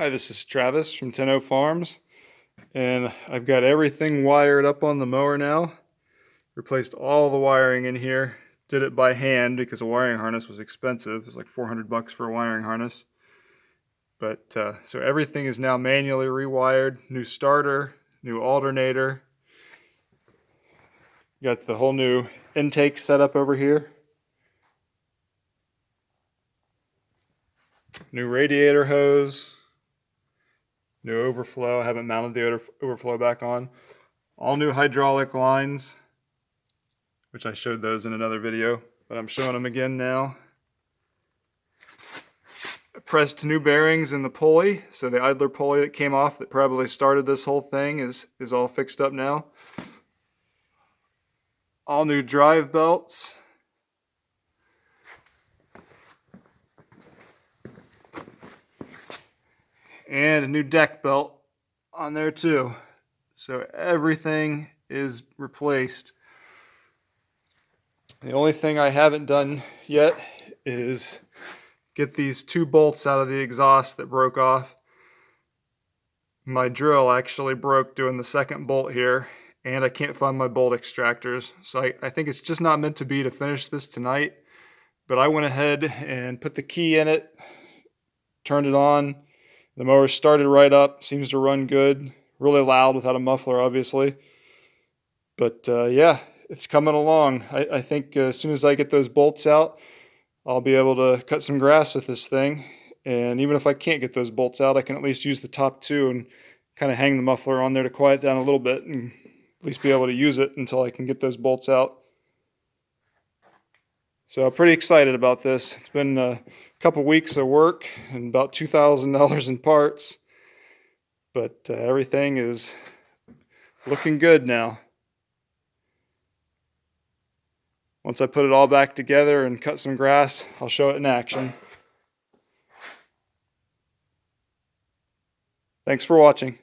Hi, this is Travis from 10 Farms, and I've got everything wired up on the mower now. Replaced all the wiring in here. Did it by hand because a wiring harness was expensive. It was like $400 for a wiring harness. But so everything is now manually rewired. New starter, new alternator. Got the whole new intake set up over here. New radiator hose. New overflow. I haven't mounted the overflow back on. All new hydraulic lines, which I showed those in another video, but I'm showing them again now. I pressed new bearings in the pulley, so the idler pulley that came off that probably started this whole thing is all fixed up now. All new drive belts. And a new deck belt on there too. So everything is replaced. The only thing I haven't done yet is get these two bolts out of the exhaust that broke off. My drill actually broke doing the second bolt here, and I can't find my bolt extractors. So I think it's just not meant to be to finish this tonight. But I went ahead and put the key in it, turned it on. The mower started right up, seems to run good. Really loud without a muffler, obviously. But yeah, it's coming along. I think as soon as I get those bolts out, I'll be able to cut some grass with this thing. And even if I can't get those bolts out, I can at least use the top two and kind of hang the muffler on there to quiet down a little bit and at least be able to use it until I can get those bolts out. So I'm pretty excited about this. It's been a couple weeks of work and about $2,000 in parts. But everything is looking good now. Once I put it all back together and cut some grass, I'll show it in action. Thanks for watching.